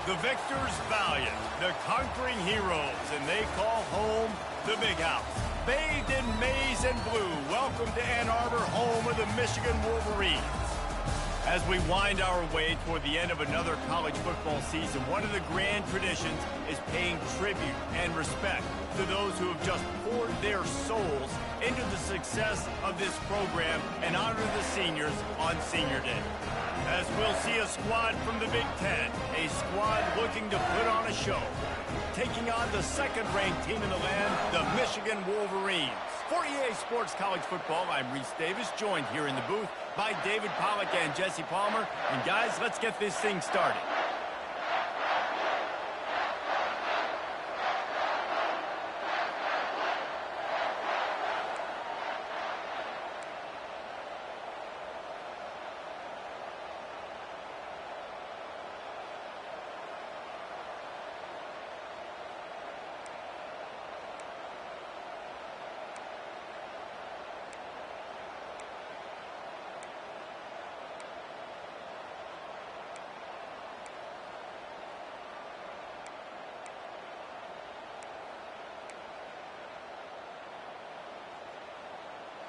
The victors valiant, the conquering heroes, and they call home the Big House. Bathed in maize and blue, welcome to Ann Arbor, home of the Michigan Wolverines. As we wind our way toward the end of another college football season, one of the grand traditions is paying tribute and respect to those who have just poured their souls into the success of this program and honor the seniors on Senior Day. As we'll see a squad from the Big Ten, a squad looking to put on a show, taking on the second-ranked team in the land, the Michigan Wolverines. For EA Sports College Football, I'm Reese Davis, joined here in the booth by David Pollack and Jesse Palmer. And guys, let's get this thing started.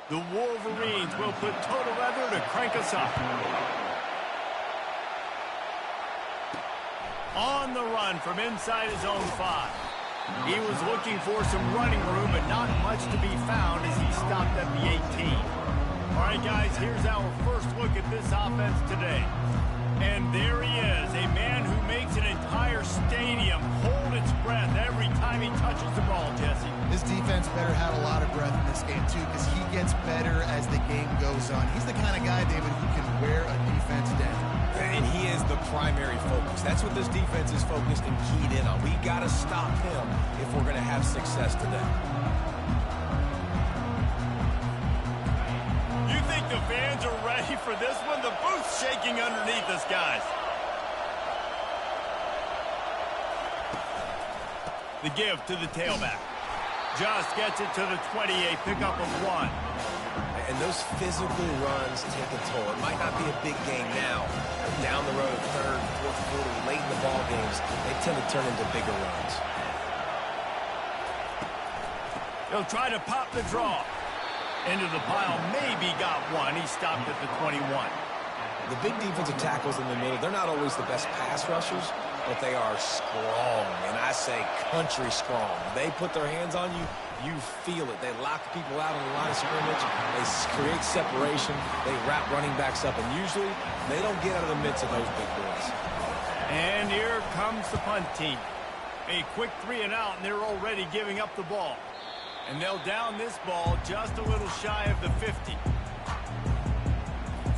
The Wolverines will put total leather to crank us up. On the run from inside his own 5. He was looking for some running room, but not much to be found as he stopped at the 18. All right, guys, here's our first look at this offense today. And there he is, a man who makes an entire stadium hold its breath every time he touches the ball, Jesse. This defense better have a lot of breath in this game, too, because he gets better as the game goes on. He's the kind of guy, David, who can wear a defense down. And he is the primary focus. That's what this defense is focused and keyed in on. We got to stop him if we're going to have success today. You think the fans are ready for this one? The booth's shaking underneath us, guys. The give to the tailback. Just gets it to the 28, pickup of 1. And those physical runs take a toll. It might not be a big game now, but down the road, third, fourth quarter, late in the ball games, they tend to turn into bigger runs. He'll try to pop the draw. Into the pile, maybe got one. He stopped at the 21. The big defensive tackles in the middle, they're not always the best pass rushers, but they are strong, and I say country strong. They put their hands on you, you feel it. They lock people out on the line of scrimmage. They create separation. They wrap running backs up, and usually they don't get out of the midst of those big boys. And here comes the punt team. A quick 3 and out, and they're already giving up the ball. And they'll down this ball just a little shy of the 50.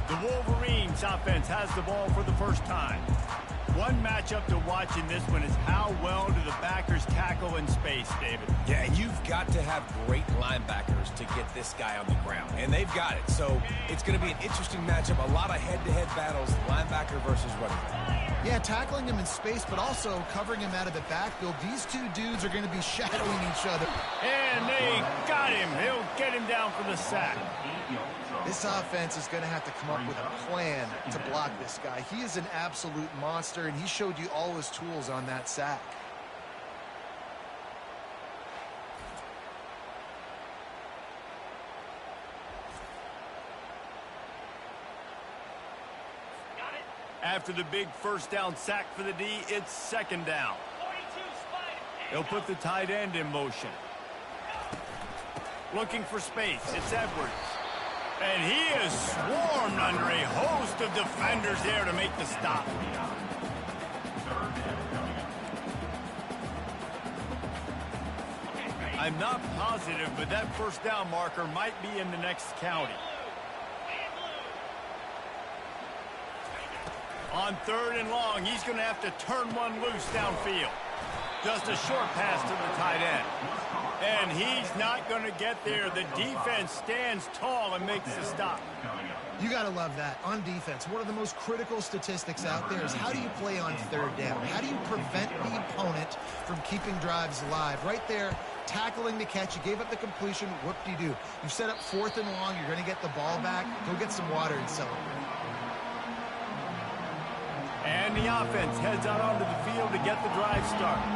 The Wolverines offense has the ball for the first time. One matchup to watch in this one is how well do the backers tackle in space, David. Yeah, and you've got to have great linebackers to get this guy on the ground, and they've got it. So it's going to be an interesting matchup, a lot of head-to-head battles, linebacker versus running back. Yeah, tackling him in space, but also covering him out of the backfield. These two dudes are going to be shadowing each other. And they got him. He'll get him down for the sack. This offense is going to have to come up with a plan to block this guy. He is an absolute monster, and he showed you all his tools on that sack. After the big first down sack for the D, it's second down. They'll put the tight end in motion. Looking for space. It's Edwards. And he is swarmed under a host of defenders there to make the stop. I'm not positive, but that first down marker might be in the next county. On 3rd and long, he's going to have to turn one loose downfield. Just a short pass to the tight end. And he's not going to get there. The defense stands tall and makes the stop. You got to love that. On defense, one of the most critical statistics out there is how do you play on 3rd down? How do you prevent the opponent from keeping drives alive? Right there, tackling the catch. You gave up the completion. Whoop-de-doo. You set up 4th and long. You're going to get the ball back. Go get some water and celebrate. And the offense heads out onto the field to get the drive started.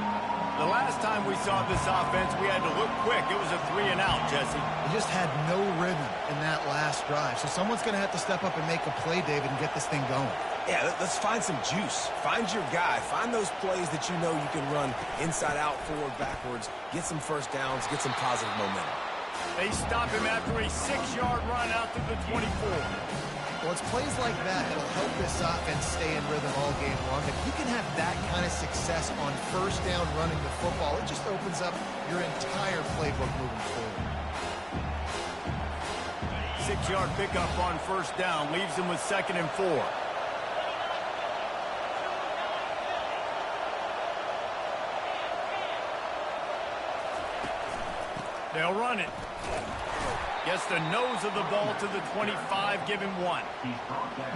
The last time we saw this offense, we had to look quick. It was a 3-and-out, Jesse. They just had no rhythm in that last drive. So someone's going to have to step up and make a play, David, and get this thing going. Yeah, let's find some juice. Find your guy. Find those plays that you know you can run inside out, forward, backwards. Get some first downs. Get some positive momentum. They stop him after a 6-yard run out to the 24. Well, it's plays like that that'll help this offense stay in rhythm all game long. If you can have that kind of success on first down running the football, it just opens up your entire playbook moving forward. 6-yard pickup on first down leaves him with 2nd and 4. They'll run it. Gets the nose of the ball to the 25, give him 1.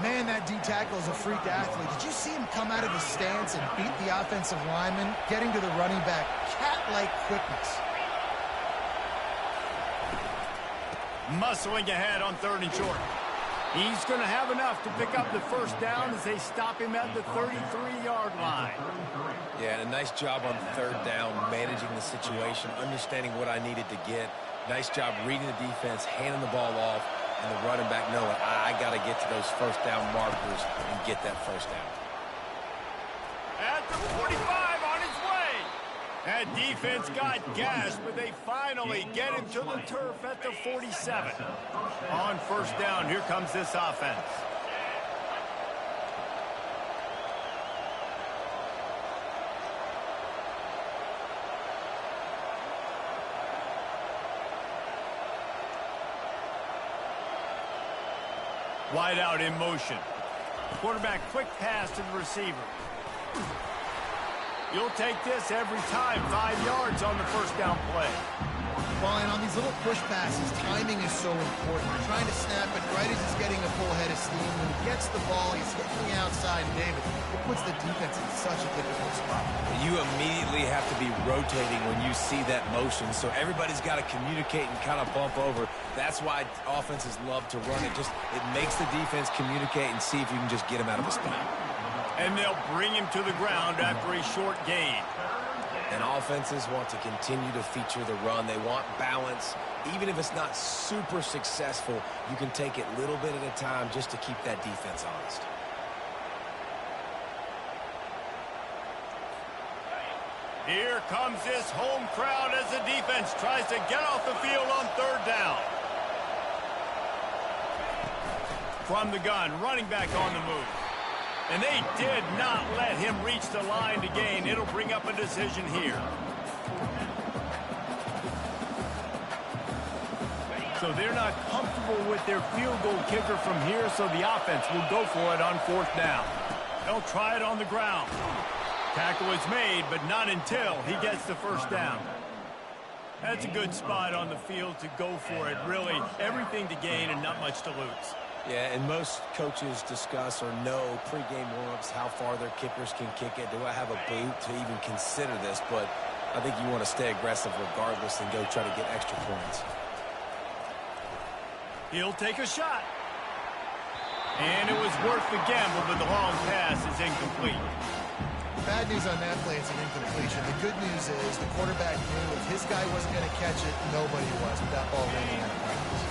Man, that D-tackle is a freak athlete. Did you see him come out of his stance and beat the offensive lineman, getting to the running back? Cat-like quickness. Muscling ahead on 3rd and short. He's going to have enough to pick up the first down as they stop him at the 33-yard line. Yeah, and a nice job on 3rd down, managing the situation, understanding what I needed to get. Nice job reading the defense, handing the ball off, and the running back knowing I got to get to those first down markers and get that first down. At the 45, on his way. That defense got gashed, but they finally get him to the turf at the 47. On first down, here comes this offense. Wide out in motion. Quarterback quick pass to the receiver. You'll take this every time. 5 yards on the first down play. Well, and on these little push passes, timing is so important. You're trying to snap it right as he's getting a full head of steam. When he gets the ball, he's hitting the outside, David. It puts the defense in such a difficult spot. You immediately have to be rotating when you see that motion, so everybody's got to communicate and kind of bump over. That's why offenses love to run it. It makes the defense communicate and see if you can just get him out of a spot. And they'll bring him to the ground after a short gain. And offenses want to continue to feature the run. They want balance. Even if it's not super successful, you can take it little bit at a time just to keep that defense honest. Here comes this home crowd as the defense tries to get off the field on 3rd down. From the gun, running back on the move. And they did not let him reach the line to gain. It'll bring up a decision here. So they're not comfortable with their field goal kicker from here, so the offense will go for it on 4th down. They'll try it on the ground. Tackle is made, but not until he gets the first down. That's a good spot on the field to go for it. Really, everything to gain and not much to lose. Yeah, and most coaches discuss or know pregame warm-ups how far their kickers can kick it. Do I have a boot to even consider this? But I think you want to stay aggressive regardless and go try to get extra points. He'll take a shot. And it was worth the gamble, but the long pass is incomplete. Bad news on that play, it's an incompletion. The good news is the quarterback knew if his guy wasn't going to catch it, nobody was with that ball landing out of practice.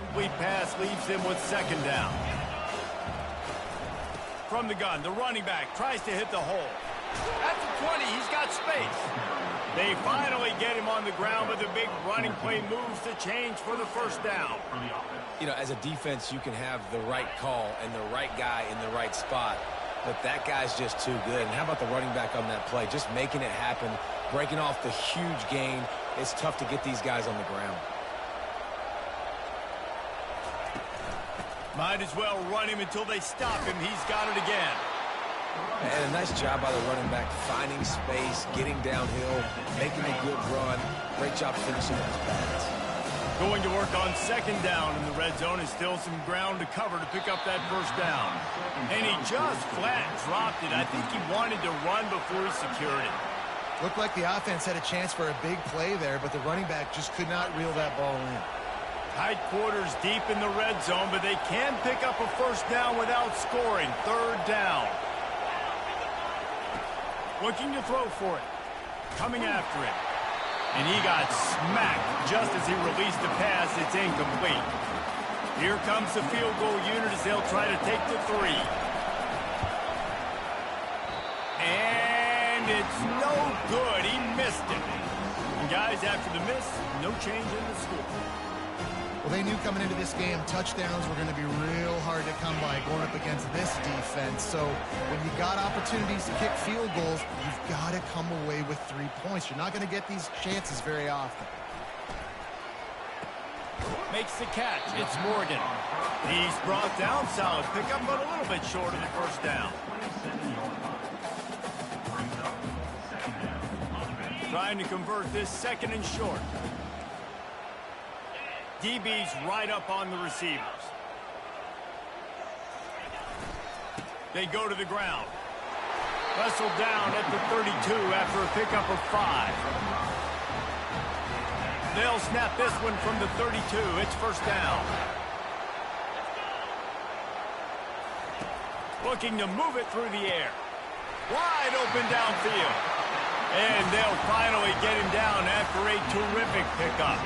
Complete pass leaves him with 2nd down. From the gun, the running back tries to hit the hole. At the 20, he's got space. They finally get him on the ground, but the big running play moves the change for the first down. You know, as a defense, you can have the right call and the right guy in the right spot, but that guy's just too good. And how about the running back on that play? Just making it happen, breaking off the huge gain. It's tough to get these guys on the ground. Might as well run him until they stop him. He's got it again. And a nice job by the running back, finding space, getting downhill, making a good run. Great job finishing those pads. Going to work on second down in the red zone. Is still some ground to cover to pick up that first down. And he just flat dropped it. I think he wanted to run before he secured it. Looked like the offense had a chance for a big play there, but the running back just could not reel that ball in. Tight quarters deep in the red zone, but they can pick up a first down without scoring. Third down. Looking to throw for it. Coming after it. And he got smacked just as he released the pass. It's incomplete. Here comes the field goal unit as they'll try to take the 3. And it's no good. He missed it. And guys, after the miss, no change in the score. Well, they knew coming into this game touchdowns were going to be real hard to come by going up against this defense. So when you got opportunities to kick field goals, you've got to come away with 3 points. You're not going to get these chances very often. Makes the catch. It's Morgan. He's brought down. Solid pickup, but a little bit short of the first down. Trying to convert this second and short. DB's right up on the receivers. They go to the ground. Wrestled down at the 32 after a pickup of 5. They'll snap this one from the 32. It's first down. Looking to move it through the air. Wide open downfield. And they'll finally get him down after a terrific pickup.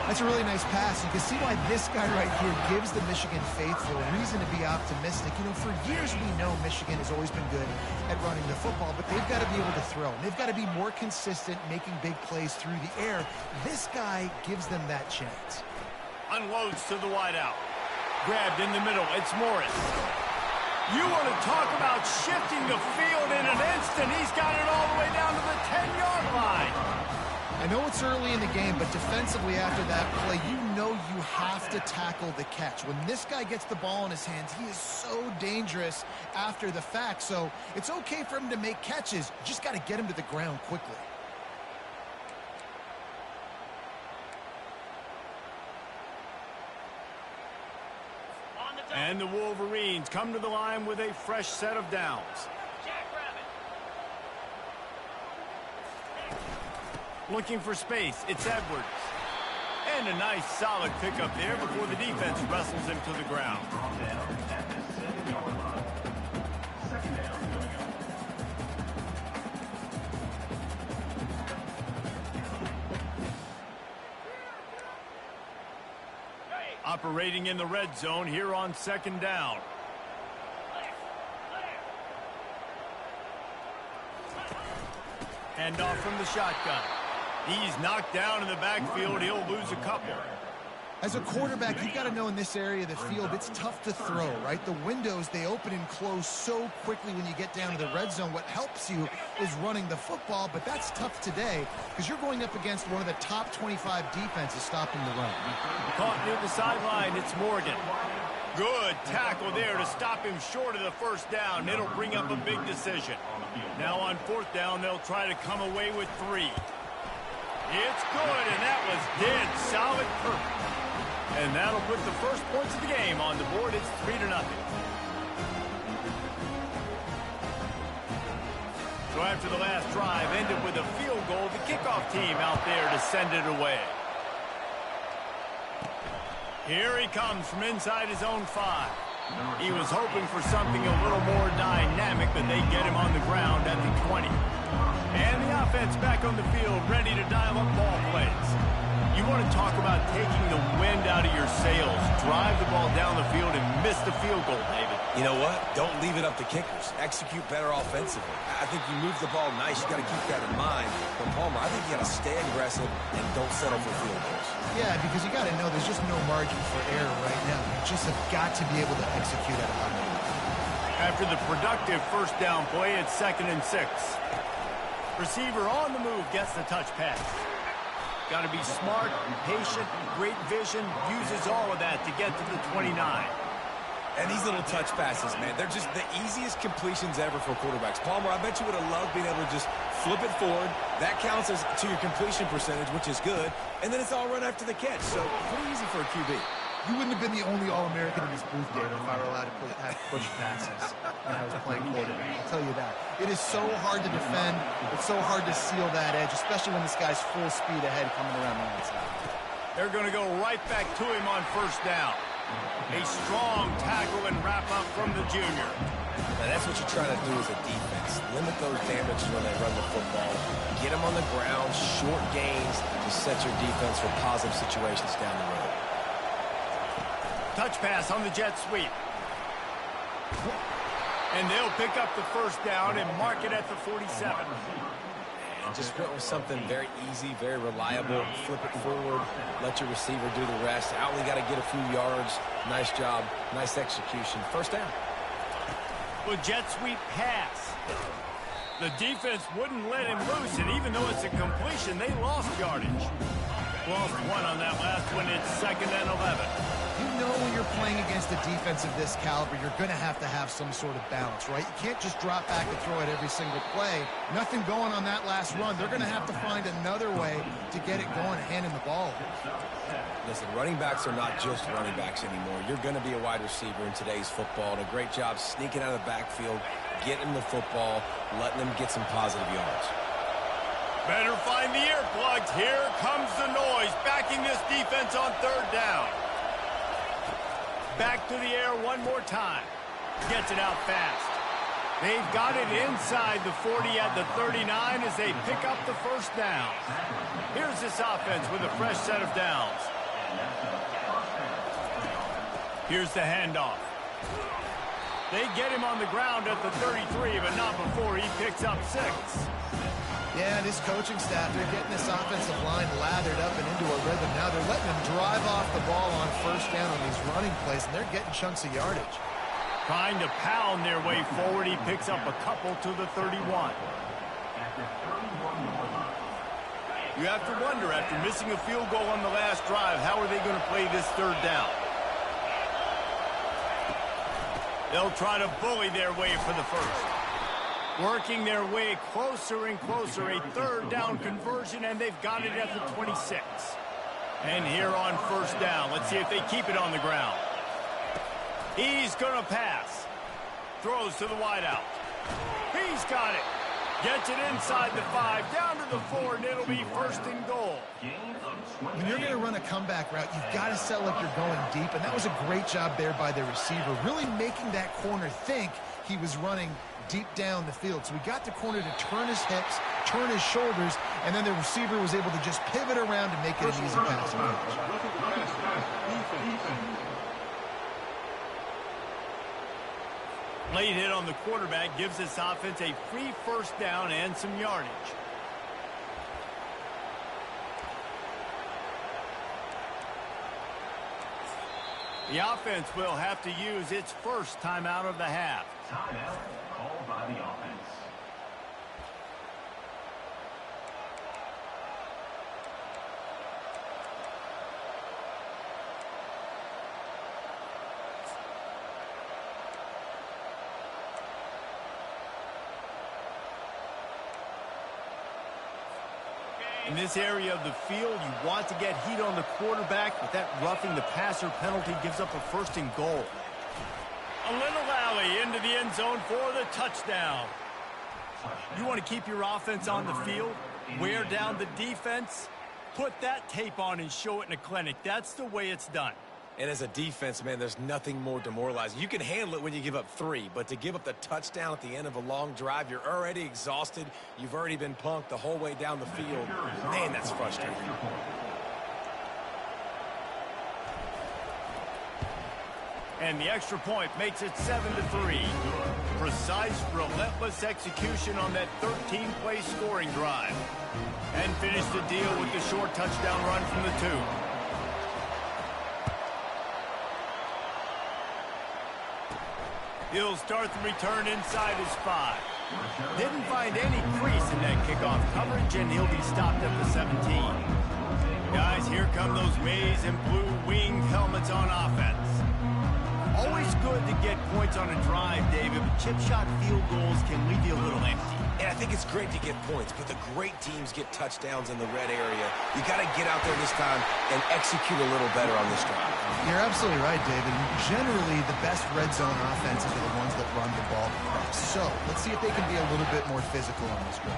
That's a really nice pass. You can see why this guy right here gives the Michigan faithful a reason to be optimistic. You know, for years we know Michigan has always been good at running the football, but they've got to be able to throw. And they've got to be more consistent making big plays through the air. This guy gives them that chance. Unloads to the wideout. Grabbed in the middle. It's Morris. You want to talk about shifting the field in an instant. He's got it all the way down to the 10-yard line. I know it's early in the game, but defensively after that play, you know you have to tackle the catch. When this guy gets the ball in his hands, he is so dangerous after the fact. So it's okay for him to make catches. You just got to get him to the ground quickly. And the Wolverines come to the line with a fresh set of downs. Looking for space. It's Edwards. And a nice solid pickup there before the defense wrestles him to the ground. Operating in the red zone here on second down. Handoff from the shotgun. He's knocked down in the backfield. He'll lose a couple. As a quarterback, you've got to know in this area of the field, it's tough to throw, right? The windows, they open and close so quickly when you get down to the red zone. What helps you is running the football, but that's tough today because you're going up against one of the top 25 defenses stopping the run. Caught near the sideline. It's Morgan. Good tackle there to stop him short of the first down. It'll bring up a big decision. Now on fourth down, they'll try to come away with 3. It's good, and that was dead solid perfect. And that'll put the first points of the game on the board. It's 3-0. So after the last drive ended with a field goal, the kickoff team out there to send it away. Here he comes from inside his own 5. He was hoping for something a little more dynamic, but they get him on the ground at the 20. And the offense back on the field, ready to dial up ball plays. You want to talk about taking the wind out of your sails. Drive the ball down the field and miss the field goal, David. You know what? Don't leave it up to kickers. Execute better offensively. I think you move the ball nice. You got to keep that in mind. But Palmer, I think you got to stay aggressive and don't settle for field goals. Yeah, because you got to know there's just no margin for error right now. You just have got to be able to execute at a high level. After the productive first down play, it's 2nd and 6. Receiver on the move gets the touch pass. Got to be smart, patient, great vision, uses all of that to get to the 29. And these little touch passes, man, they're just the easiest completions ever for quarterbacks. Palmer, I bet you would have loved being able to just flip it forward. That counts as to your completion percentage, which is good. And then it's all run after the catch. So pretty easy for a QB. You wouldn't have been the only All-American in this booth, David, if I were allowed to have push passes when I was playing quarterback. I'll tell you that. It is so hard to defend. It's so hard to seal that edge, especially when this guy's full speed ahead coming around the outside. They're going to go right back to him on first down. A strong tackle and wrap-up from the junior. Now, that's what you're trying to do as a defense. Limit those damages when they run the football. Get them on the ground, short gains to set your defense for positive situations down the road. Touch pass on the jet sweep. And they'll pick up the first down and mark it at the 47. And just went with something very easy, very reliable. Flip it forward. Let your receiver do the rest. I only got to get a few yards. Nice job. Nice execution. First down. With jet sweep pass. The defense wouldn't let him loose, and even though it's a completion, they lost yardage. Lost one on that last one. It's 2nd and 11. You know when you're playing against a defense of this caliber, you're going to have some sort of balance, right? You can't just drop back and throw it every single play. Nothing going on that last run. They're going to have to find another way to get it going, handing the ball. Listen, running backs are not just running backs anymore. You're going to be a wide receiver in today's football. And a great job sneaking out of the backfield, getting the football, letting them get some positive yards. Better find the earplugs. Here comes the noise, backing this defense on third down. Back to the air one more time. Gets it out fast. They've got it inside the 40 at the 39 as they pick up the first down. Here's this offense with a fresh set of downs. Here's the handoff. They get him on the ground at the 33, but not before he picks up 6. Yeah, this coaching staff, they're getting this offensive line lathered up and into a rhythm. Now they're letting them drive off the ball on first down on these running plays, and they're getting chunks of yardage. Trying to pound their way forward. He picks up a couple to the 31. You have to wonder, after missing a field goal on the last drive, how are they going to play this third down? They'll try to bully their way for the first. Working their way closer and closer. A third down conversion, and they've got it at the 26. And here on first down, let's see if they keep it on the ground. He's going to pass. Throws to the wideout. He's got it. Gets it inside the 5, down to the 4, and it'll be 1st and goal. When you're going to run a comeback route, you've got to sell like you're going deep, and that was a great job there by the receiver, really making that corner think he was running deep down the field. So we got the corner to turn his hips, turn his shoulders, and then the receiver was able to just pivot around and make it an easy pass. Late hit on the quarterback gives this offense a free first down and some yardage. The offense will have to use its first timeout of the half. Timeout called by the offense. In this area of the field, you want to get heat on the quarterback, but that roughing the passer penalty gives up a 1st and goal. A little alley into the end zone for the touchdown. You want to keep your offense on the field, wear down the defense, put that tape on and show it in a clinic. That's the way it's done. And as a defense, man, there's nothing more demoralizing. You can handle it when you give up 3, but to give up the touchdown at the end of a long drive, you're already exhausted. You've already been punked the whole way down the field. Man, that's frustrating. And the extra point makes it 7-3. Precise, relentless execution on that 13-play scoring drive. And finish the deal with the short touchdown run from the 2. He'll start the return inside his 5. Didn't find any crease in that kickoff coverage, and he'll be stopped at the 17. Guys, here come those maize and blue winged helmets on offense. Always good to get points on a drive, David, but chip shot field goals can leave you a little empty. And I think it's great to get points, but the great teams get touchdowns in the red area. You got to get out there this time and execute a little better on this drive. You're absolutely right, David. Generally, the best red zone offenses are the ones that run the ball the best. So let's see if they can be a little bit more physical on this drive.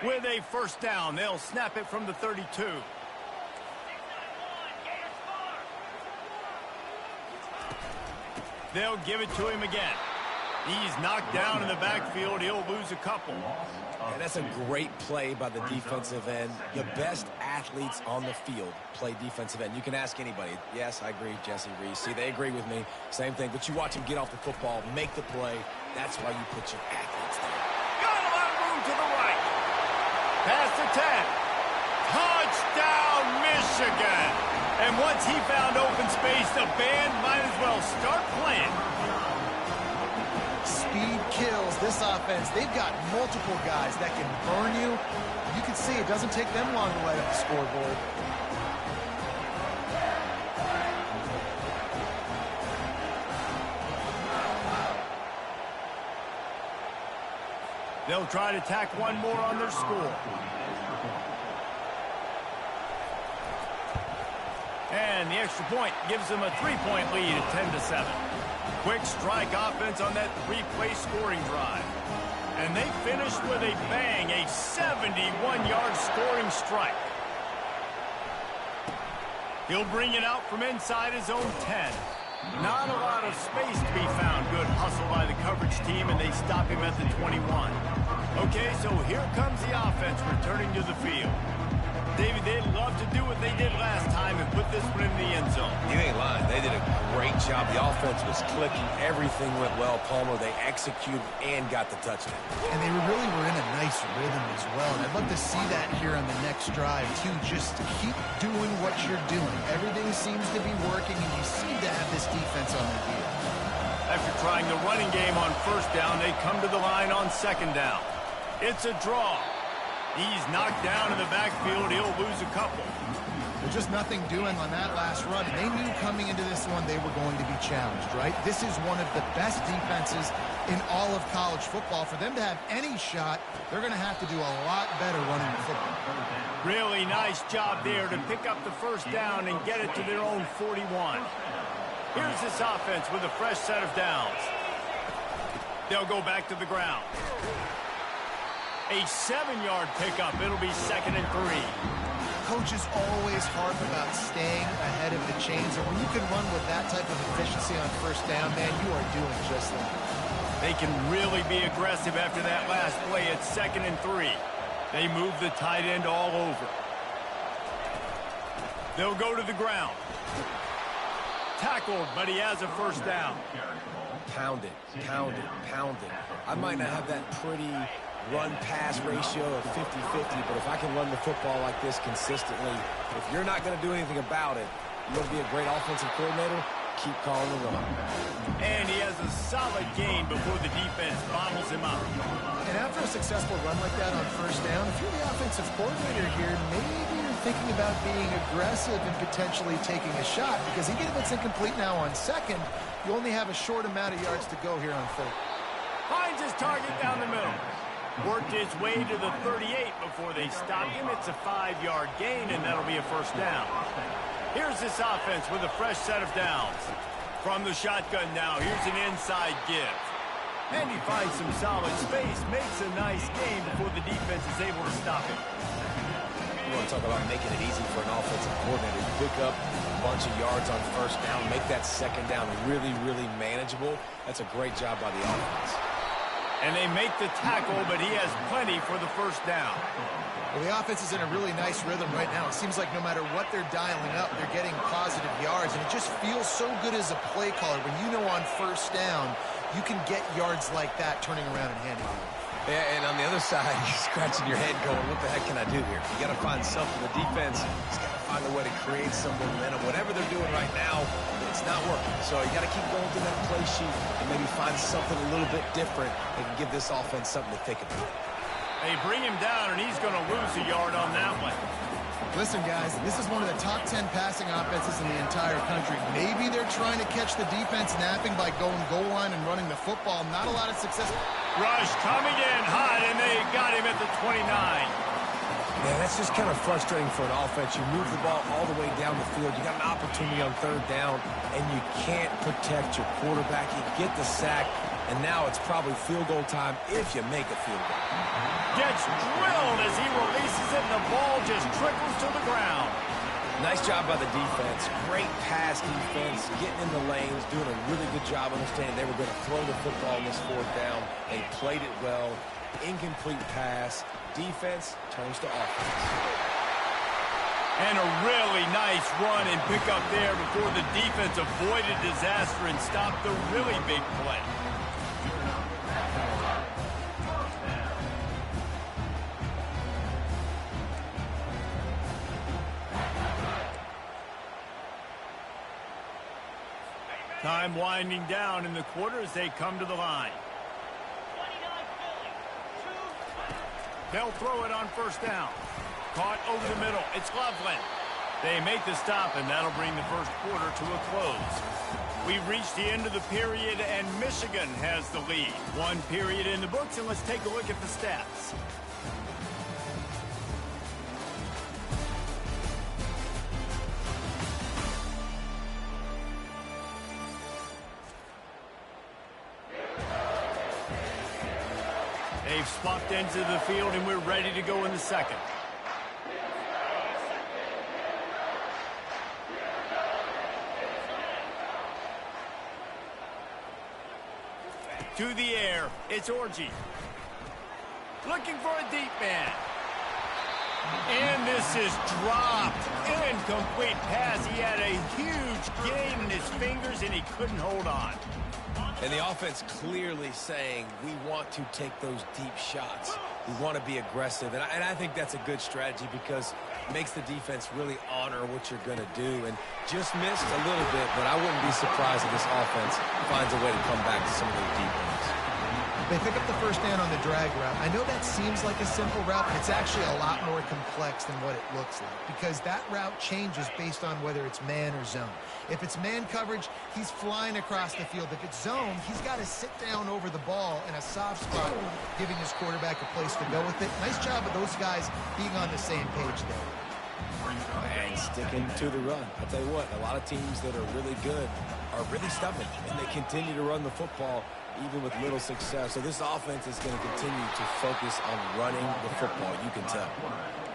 With a first down, they'll snap it from the 32. They'll give it to him again. He's knocked down in the backfield. He'll lose a couple. And that's a great play by the defensive end. The best athletes on the field play defensive end. You can ask anybody. Yes, I agree, Jesse Reese. See, they agree with me. Same thing. But you watch him get off the football, make the play. That's why you put your athletes there. Got a lot of room to the right. Past the 10. Touchdown, Michigan. And once he found open space, the band might as well start playing. Speed kills this offense. They've got multiple guys that can burn you. You can see it doesn't take them long to light up the scoreboard. They'll try to tack one more on their score. And the extra point gives them a 3-point lead at 10-7. Quick strike offense on that 3-play scoring drive. And they finished with a bang, a 71-yard scoring strike. He'll bring it out from inside his own 10. Not a lot of space to be found. Good hustle by the coverage team, and they stop him at the 21. Okay, so here comes the offense returning to the field. David, they'd love to do what they did last time and put this one in the end zone. You ain't lying. They did a great job. The offense was clicking. Everything went well, Palmer. They executed and got the touchdown. And they really were in a nice rhythm as well. And I'd love to see that here on the next drive, too. Just keep doing what you're doing. Everything seems to be working, and you seem to have this defense on their heels. After trying the running game on first down, they come to the line on second down. It's a draw. He's knocked down in the backfield. He'll lose a couple. There's just nothing doing on that last run. And they knew coming into this one they were going to be challenged, right? This is one of the best defenses in all of college football. For them to have any shot, they're going to have to do a lot better running the football. Really nice job there to pick up the first down and get it to their own 41. Here's this offense with a fresh set of downs. They'll go back to the ground. A 7-yard pickup. It'll be 2nd and 3. Coaches always harp about staying ahead of the chains, and when you can run with that type of efficiency on first down, man, you are doing just that. They can really be aggressive after that last play at 2nd and 3. They move the tight end all over. They'll go to the ground. Tackled, but he has a first down. Pound it, pound it, pound it. I might not have that pretty run-pass ratio of 50-50, but if I can run the football like this consistently, if you're not going to do anything about it, you're going to be a great offensive coordinator, keep calling the run. And he has a solid gain before the defense bottles him up. And after a successful run like that on first down, if you're the offensive coordinator here, maybe you're thinking about being aggressive and potentially taking a shot, because even if it's incomplete now on second, you only have a short amount of yards to go here on third. Finds his target down the middle. Worked his way to the 38 before they stop him. It's a 5-yard gain, and that'll be a first down. Here's this offense with a fresh set of downs. From the shotgun now, here's an inside give. And he finds some solid space, makes a nice gain before the defense is able to stop him. You want to talk about making it easy for an offensive coordinator. You pick up a bunch of yards on first down, make that second down really, really manageable. That's a great job by the offense. And they make the tackle, but he has plenty for the first down. Well, the offense is in a really nice rhythm right now. It seems like no matter what they're dialing up, they're getting positive yards. And it just feels so good as a play caller when you know on first down, you can get yards like that turning around and handing it. Yeah, and on the other side, you're scratching your head going, what the heck can I do here? You got to find something. The defense has got to find a way to create some momentum. Whatever they're doing right now, it's not working. So you got to keep going through that play sheet and maybe find something a little bit different that can give this offense something to think about. They bring him down, and he's going to lose a yard on that one. Listen, guys, this is one of the top 10 passing offenses in the entire country. Maybe they're trying to catch the defense napping by going goal line and running the football. Not a lot of success. Rush coming in hot, and they got him at the 29. Yeah, that's just kind of frustrating for an offense. You move the ball all the way down the field. You got an opportunity on third down, and you can't protect your quarterback. You get the sack, and now it's probably field goal time if you make a field goal. Gets drilled as he releases it, and the ball just trickles to the ground. Nice job by the defense. Great pass defense, getting in the lanes, doing a really good job understanding they were going to throw the football on this fourth down. They played it well. Incomplete pass. Defense turns to offense. And a really nice run and pick up there before the defense avoided disaster and stopped the really big play. Time winding down in the quarter as they come to the line. They'll throw it on first down. Caught over the middle. It's Loveland. They make the stop, and that'll bring the first quarter to a close. We've reached the end of the period, and Michigan has the lead. One period in the books, and let's take a look at the stats. They've swapped into the field, and we're ready to go in the second. To the air, it's Orji. Looking for a deep man. And this is dropped. Incomplete pass. He had a huge gain in his fingers, and he couldn't hold on. And the offense clearly saying, we want to take those deep shots. We want to be aggressive. And I think that's a good strategy because it makes the defense really honor what you're going to do. And just missed a little bit, but I wouldn't be surprised if this offense finds a way to come back to some of those deep ones. They pick up the first down on the drag route. I know that seems like a simple route, but it's actually a lot more complex than what it looks like because that route changes based on whether it's man or zone. If it's man coverage, he's flying across the field. If it's zone, he's got to sit down over the ball in a soft spot, giving his quarterback a place to go with it. Nice job of those guys being on the same page there. And sticking to the run. I'll tell you what, a lot of teams that are really good are really stubborn, and they continue to run the football even with little success. So this offense is going to continue to focus on running the football, you can tell.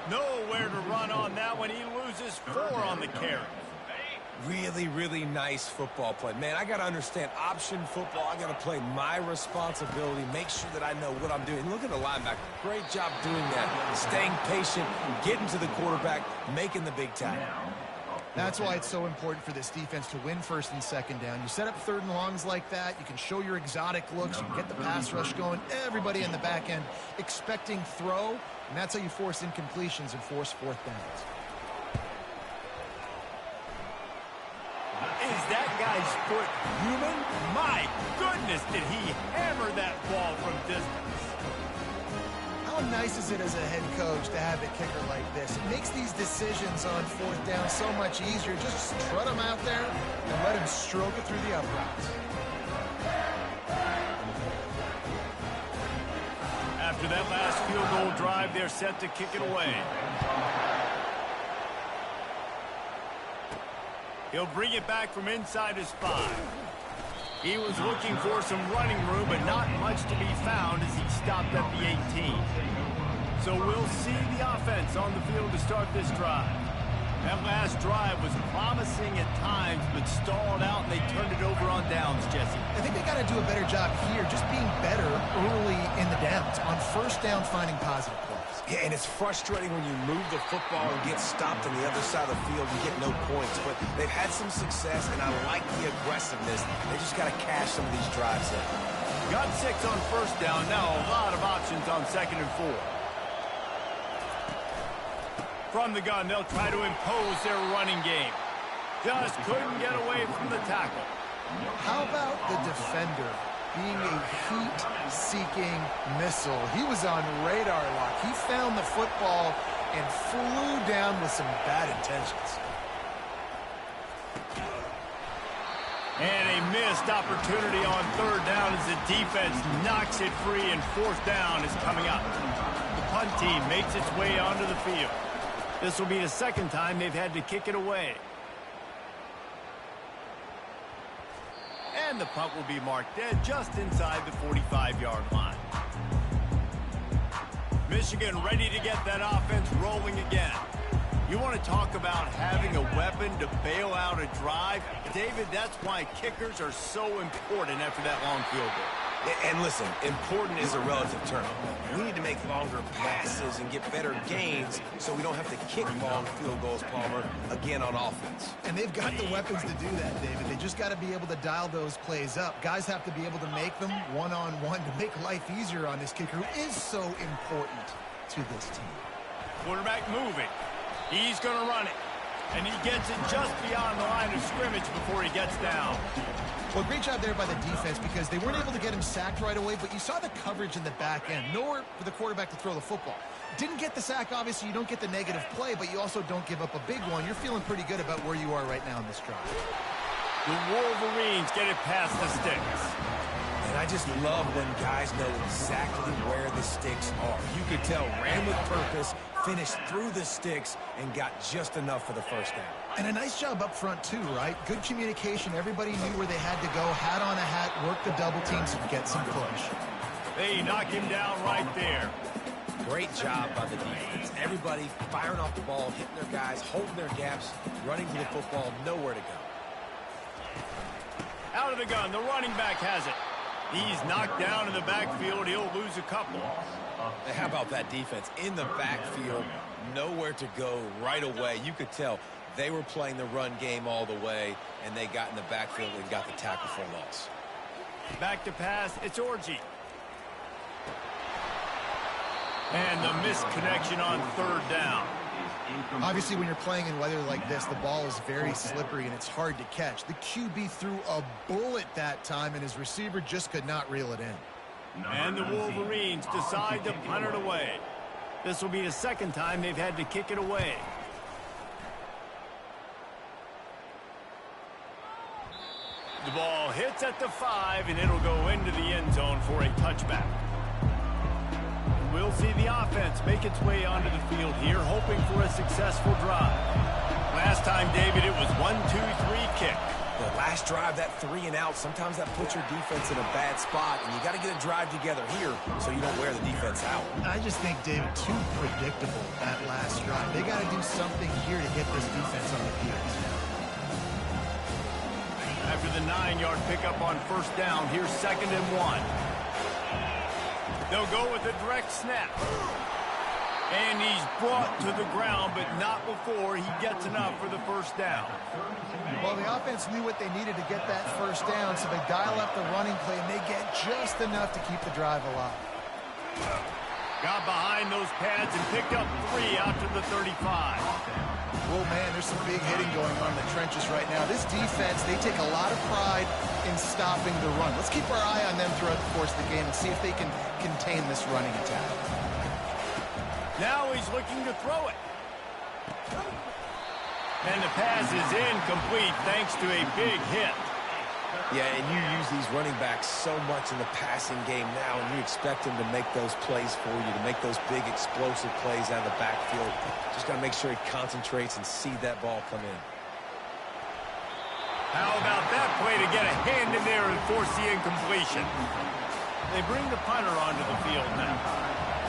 Nowhere to run on that one. He loses 4 on the carry. Really, really nice football play. Man, I got to understand option football. I got to play my responsibility, make sure that I know what I'm doing. Look at the linebacker. Great job doing that. Staying patient, getting to the quarterback, making the big tackle. That's why it's so important for this defense to win first and second down. You set up third and longs like that. You can show your exotic looks. You can get the pass rush going. Everybody in the back end expecting throw, and that's how you force incompletions and force fourth downs. Is that guy's foot human? My goodness, did he hammer that ball from distance. How nice is it as a head coach to have a kicker like this? It makes these decisions on fourth down so much easier. Just strut him out there and let him stroke it through the uprights. After that last field goal drive, they're set to kick it away. He'll bring it back from inside his 5. He was looking for some running room, but not much to be found as he stopped at the 18. So we'll see the offense on the field to start this drive. That last drive was promising at times, but stalled out, and they turned it over on downs, Jesse. I think they got to do a better job here, just being better early in the downs. On first down, finding positive plays. Yeah, and it's frustrating when you move the football and get stopped on the other side of the field and get no points. But they've had some success, and I like the aggressiveness. They just got to cash some of these drives in. Got 6 on first down. Now a lot of options on 2nd and 4. From the gun, they'll try to impose their running game. Just couldn't get away from the tackle. How about the defender being a heat-seeking missile? He was on radar lock. He found the football and flew down with some bad intentions. And a missed opportunity on 3rd down as the defense knocks it free, and 4th down is coming up. The punt team makes its way onto the field. This will be the 2nd time they've had to kick it away. And the punt will be marked dead just inside the 45-yard line. Michigan ready to get that offense rolling again. You want to talk about having a weapon to bail out a drive? David, that's why kickers are so important after that long field goal. And listen, important is a relative term. We need to make longer passes and get better gains so we don't have to kick long field goals, Palmer, again on offense. And they've got the weapons to do that, David. They just got to be able to dial those plays up. Guys have to be able to make them one-on-one to make life easier on this kicker, who is so important to this team. Quarterback moving. He's going to run it. And he gets it just beyond the line of scrimmage before he gets down. Well, great job there by the defense because they weren't able to get him sacked right away, but you saw the coverage in the back end. Nowhere for the quarterback to throw the football. Didn't get the sack, obviously. You don't get the negative play, but you also don't give up a big one. You're feeling pretty good about where you are right now in this drive. The Wolverines get it past the sticks. And I just love when guys know exactly where the sticks are. You could tell ran with purpose, finished through the sticks, and got just enough for the 1st down. And a nice job up front, too, right? Good communication. Everybody knew where they had to go. Hat on a hat, work the double teams, and get some push. They knock him down right there. Great job by the defense. Everybody firing off the ball, hitting their guys, holding their gaps, running to the football, nowhere to go. Out of the gun, the running back has it. He's knocked down in the backfield. He'll lose a couple. How about that defense? In the backfield, nowhere to go right away. You could tell they were playing the run game all the way, and they got in the backfield and got the tackle for a loss. Back to pass, it's Orji. And the missed connection on 3rd down. Obviously, when you're playing in weather like this, the ball is very slippery and it's hard to catch. The QB threw a bullet that time, and his receiver just could not reel it in. And the Wolverines decide to punt it away. This will be the 2nd time they've had to kick it away. The ball hits at the 5, and it'll go into the end zone for a touchback. We'll see the offense make its way onto the field here, hoping for a successful drive. Last time, David, it was 1-2-3 kick. The last drive, that 3 and out, sometimes that puts your defense in a bad spot, and you got to get a drive together here so you don't wear the defense out. I just think, David, too predictable that last drive. They got to do something here to get this defense on the field. After the 9-yard pickup on 1st down, here's 2nd and 1. They'll go with a direct snap. And he's brought to the ground, but not before he gets enough for the 1st down. Well, the offense knew what they needed to get that 1st down, so they dial up the running play, and they get just enough to keep the drive alive. Got behind those pads and picked up 3 out to the 35. Well, man, there's some big hitting going on in the trenches right now. This defense, they take a lot of pride in stopping the run. Let's keep our eye on them throughout the course of the game and see if they can contain this running attack. Now he's looking to throw it. And the pass is incomplete thanks to a big hit. Yeah, and you use these running backs so much in the passing game now, and you expect them to make those plays for you, to make those big explosive plays out of the backfield. Just got to make sure he concentrates and see that ball come in. How about that play to get a hand in there and force the incompletion? They bring the punter onto the field now.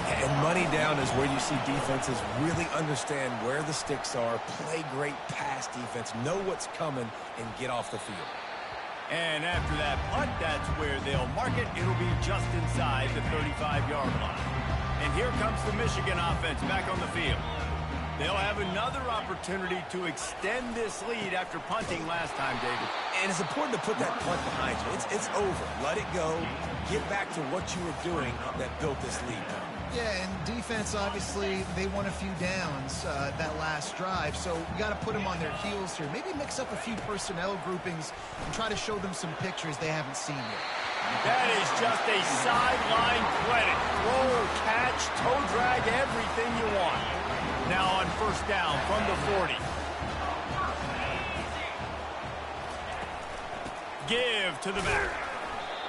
And money down is where you see defenses really understand where the sticks are, play great pass defense, know what's coming, and get off the field. And after that punt, that's where they'll mark it. It'll be just inside the 35-yard line. And here comes the Michigan offense back on the field. They'll have another opportunity to extend this lead after punting last time, David. And it's important to put that punt behind you. It's over. Let it go. Get back to what you were doing that built this lead. Yeah, and defense, obviously, they won a few downs that last drive, so we got to put them on their heels here. Maybe mix up a few personnel groupings and try to show them some pictures they haven't seen yet. That is just a sideline credit. Roll, catch, toe drag, everything you want. Now on first down from the 40. Give to the back.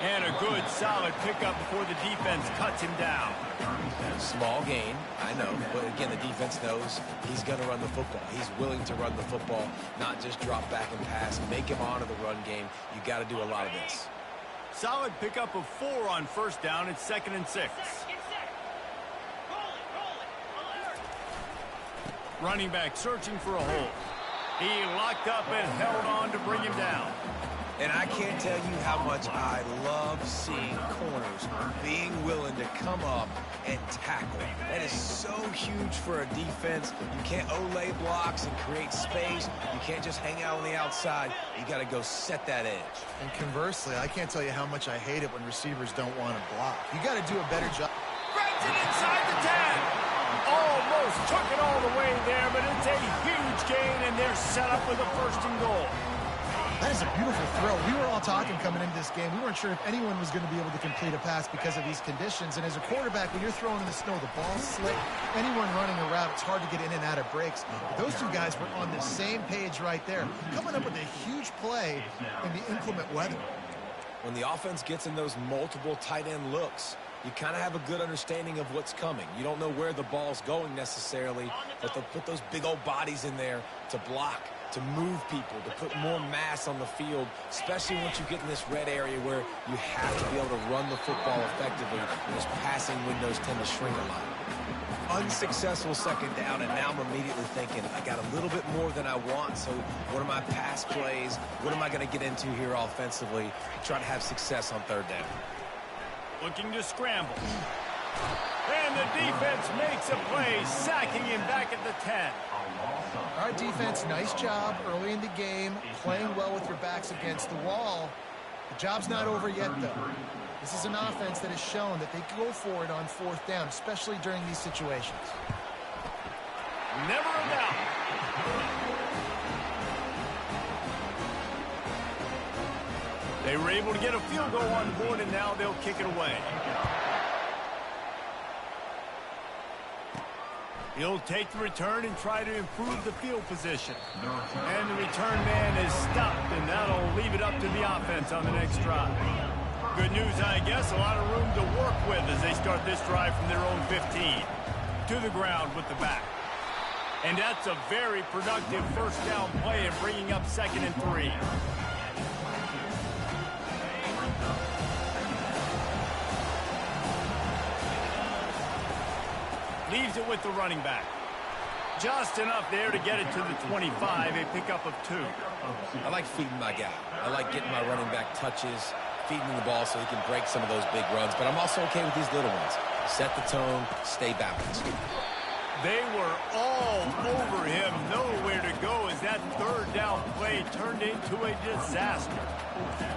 And a good, solid pickup before the defense cuts him down. Small gain, I know. But again, the defense knows he's going to run the football. He's willing to run the football, not just drop back and pass. Make him honor the run game. You got to do a lot of this. Solid pickup of 4 on first down. It's 2nd and 6. Running back searching for a hole. He locked up and held on to bring him down. And I can't tell you how much I love seeing corners being willing to come up and tackle. That is so huge for a defense. You can't olay blocks and create space. You can't just hang out on the outside. You got to go set that edge. And conversely, I can't tell you how much I hate it when receivers don't want to block. You got to do a better job. Grabs it inside the 10. Almost took it all the way there, but it's a huge gain, and they're set up with a 1st and goal. That is a beautiful throw. We were all talking coming into this game. We weren't sure if anyone was going to be able to complete a pass because of these conditions. And as a quarterback, when you're throwing in the snow, the ball's slick. Anyone running a route, it's hard to get in and out of breaks. But those two guys were on the same page right there, coming up with a huge play in the inclement weather. When the offense gets in those multiple tight end looks, you kind of have a good understanding of what's coming. You don't know where the ball's going necessarily, but they'll put those big old bodies in there to block, to move people, to put more mass on the field, especially once you get in this red area where you have to be able to run the football effectively, and those passing windows tend to shrink a lot. Unsuccessful 2nd down, and now I'm immediately thinking, I got a little bit more than I want, so what are my pass plays? What am I going to get into here offensively to try to have success on 3rd down? Looking to scramble. And the defense makes a play, sacking him back at the 10. All right, defense, nice job early in the game, playing well with your backs against the wall. The job's not over yet, though. This is an offense that has shown that they can go for it on 4th down, especially during these situations. Never a doubt. They were able to get a field goal on board, and now they'll kick it away. He'll take the return and try to improve the field position. And the return man is stopped, and that'll leave it up to the offense on the next drive. Good news, I guess, a lot of room to work with as they start this drive from their own 15. To the ground with the back. And that's a very productive 1st down play and bringing up 2nd and 3. Leaves it with the running back. Just enough there to get it to the 25, a pickup of 2. I like feeding my guy. I like getting my running back touches, feeding him the ball so he can break some of those big runs. But I'm also okay with these little ones. Set the tone, stay balanced. They were all over him, nowhere to go as that 3rd down play turned into a disaster.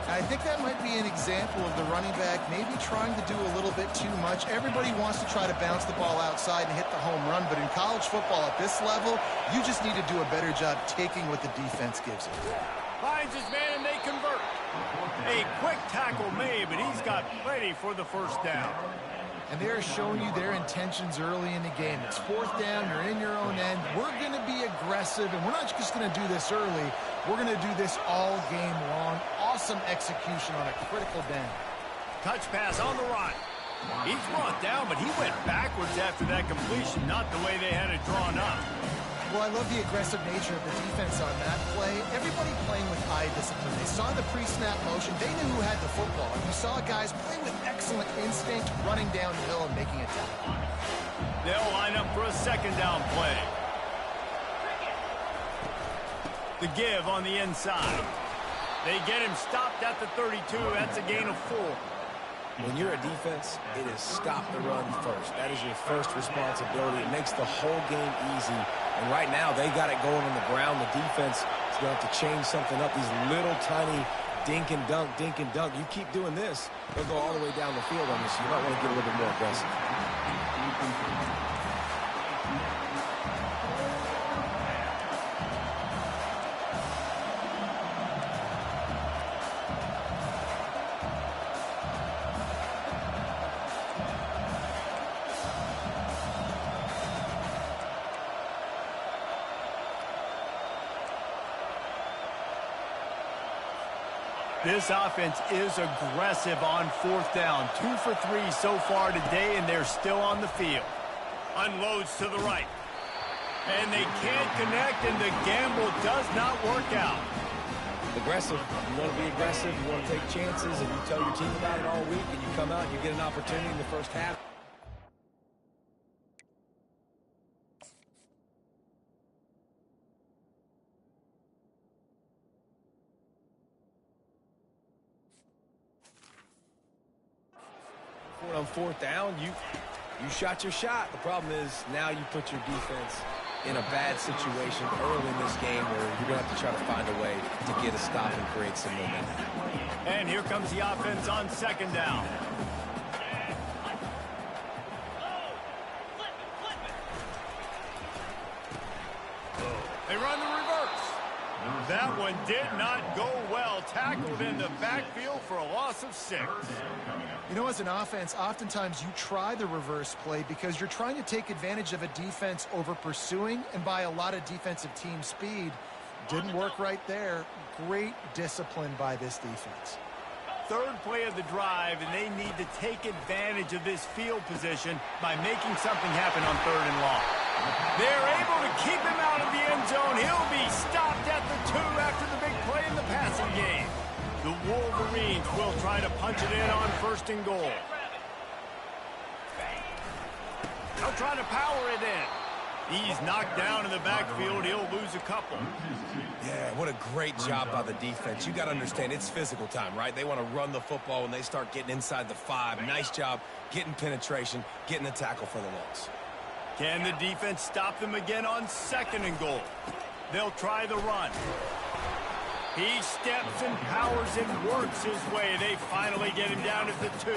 I think that might be an example of the running back maybe trying to do a little bit too much. Everybody wants to try to bounce the ball outside and hit the home run, but in college football at this level, you just need to do a better job taking what the defense gives you. Finds his man and they convert. A quick tackle made, but he's got plenty for the 1st down. And they're showing you their intentions early in the game. It's 4th down, you're in your own end. We're going to be aggressive, and we're not just going to do this early. We're going to do this all game long. Awesome execution on a critical down. Touch pass on the run. He's brought down, but he went backwards after that completion, not the way they had it drawn up. Well, I love the aggressive nature of the defense on that play. Everybody playing with eye discipline. They saw the pre-snap motion. They knew who had the football. And you saw guys play with excellent instinct, running downhill and making a tackle. They'll line up for a 2nd down play. The give on the inside. They get him stopped at the 32. That's a gain of 4. When you're a defense, it is stop the run first. That is your first responsibility. It makes the whole game easy And right now, they got it going on the ground. The defense is going to have to change something up. These little tiny dink and dunk, dink and dunk. You keep doing this, they'll go all the way down the field on this. You might want to get a little bit more aggressive. This offense is aggressive on 4th down. 2 for 3 so far today, and they're still on the field. Unloads to the right. And they can't connect, and the gamble does not work out. Aggressive. You want to be aggressive. You want to take chances, and you tell your team about it all week, and you come out and you get an opportunity in the first half. On 4th down, you shot your shot. The problem is now you put your defense in a bad situation early in this game where you're going to have to try to find a way to get a stop and create some momentum. And here comes the offense on 2nd down. They run the reverse. That one did not go well. Tackled in the backfield for a loss of 6. You know, as an offense, oftentimes you try the reverse play because you're trying to take advantage of a defense over pursuing and by a lot of defensive team speed. Didn't work right there. Great discipline by this defense. 3rd play of the drive, and they need to take advantage of this field position by making something happen on 3rd and long. They're able to keep him out of the end zone. He'll be stopped at the 2 after the big play in the passing game. The Wolverines will try to punch it in on 1st and goal. They'll try to power it in. He's knocked down in the backfield. He'll lose a couple. Yeah, what a great job by the defense. You got to understand, it's physical time, right? They want to run the football when they start getting inside the 5. Nice job getting penetration, getting the tackle for the loss. Can the defense stop them again on 2nd and goal? They'll try the run. He steps and powers and works his way. They finally get him down at the 2.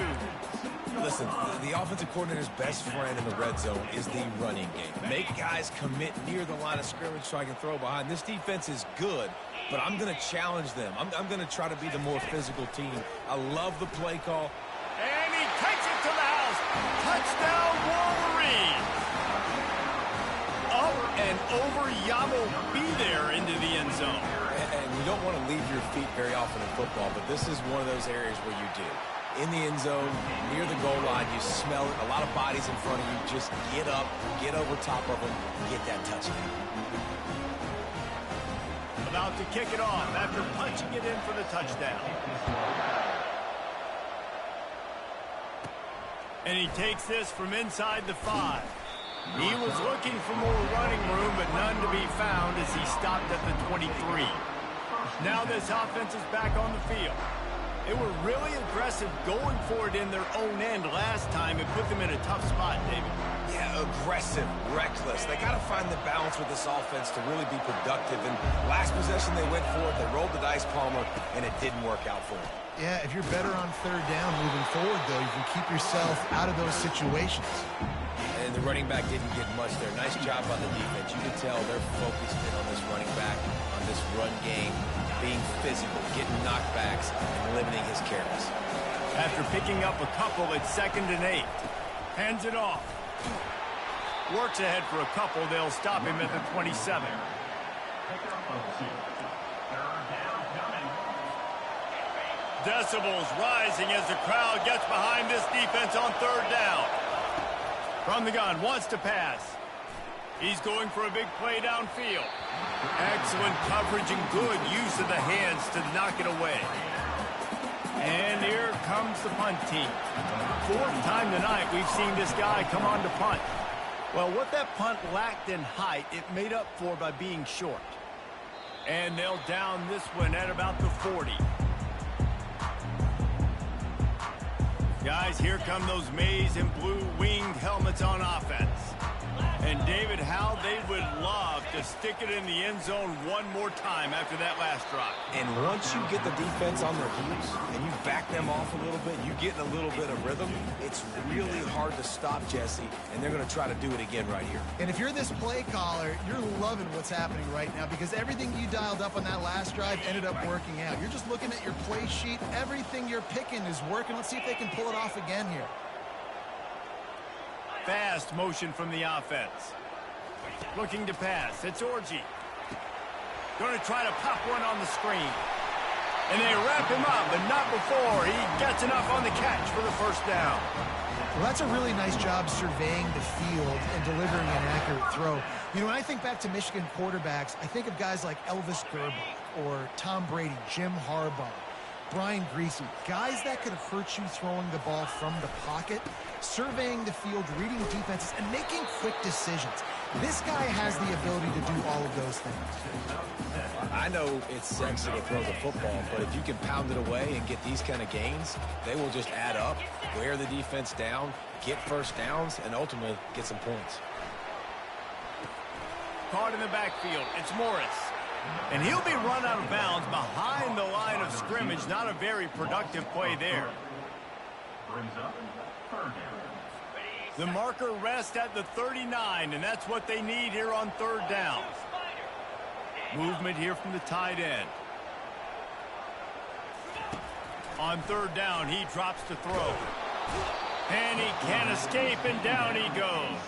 Listen, the offensive coordinator's best friend in the red zone is the running game. Make guys commit near the line of scrimmage so I can throw behind. This defense is good, but I'm going to challenge them. I'm going to try to be the more physical team. I love the play call. And he takes it to the house. Touchdown, Wolverines. Up and over, Yamo be there into the end zone. And you don't want to leave your feet very often in football, but this is one of those areas where you do. In the end zone, near the goal line, you smell it. A lot of bodies in front of you. Just get up, get over top of them, get that touchdown. About to kick it off after punching it in for the touchdown. And he takes this from inside the 5. He was looking for more running room, but none to be found as he stopped at the 23. Now this offense is back on the field. They were really aggressive going for it in their own end last time. It put them in a tough spot, David. Yeah, aggressive, reckless. They got to find the balance with this offense to really be productive. And last possession they went for it. They rolled the dice, Palmer, and it didn't work out for them. Yeah, if you're better on 3rd down moving forward, though, you can keep yourself out of those situations. And the running back didn't get much there. Nice job by the defense. You can tell they're focused in on this running back, on this run game, being physical, getting knockbacks, and limiting his carries. After picking up a couple at 2nd and 8. Hands it off. Works ahead for a couple. They'll stop him at the 27. Decibels rising as the crowd gets behind this defense on 3rd down. From the gun, wants to pass. He's going for a big play downfield. Excellent coverage and good use of the hands to knock it away. And here comes the punt team. 4th time tonight we've seen this guy come on to punt. Well, what that punt lacked in height, it made up for by being short. And they'll down this one at about the 40. Guys, here come those maize and blue winged helmets on offense. And, David, how they would love to stick it in the end zone one more time after that last drive. And once you get the defense on their heels and you back them off a little bit, you get in a little bit of rhythm, it's really hard to stop, Jesse, and they're going to try to do it again right here. And if you're this play caller, you're loving what's happening right now because everything you dialed up on that last drive ended up working out. You're just looking at your play sheet. Everything you're picking is working. Let's see if they can pull it off again here. Fast motion from the offense. Looking to pass. It's Orji. Going to try to pop one on the screen. And they wrap him up, but not before he gets enough on the catch for the first down. Well, that's a really nice job surveying the field and delivering an accurate throw. You know, when I think back to Michigan quarterbacks, I think of guys like Elvis Gerbach or Tom Brady, Jim Harbaugh, Brian Griese, guys that could hurt you throwing the ball from the pocket, surveying the field, reading defenses, and making quick decisions. This guy has the ability to do all of those things. I know it's sexy to throw the football, but if you can pound it away and get these kind of gains, they will just add up, wear the defense down, get first downs, and ultimately get some points. Caught in the backfield. It's Morris. And he'll be run out of bounds behind the line of scrimmage. Not a very productive play there. Brings up third down. The marker rests at the 39, and that's what they need here on third down. Movement here from the tight end. On third down, he drops to throw. And he can't escape, and down he goes.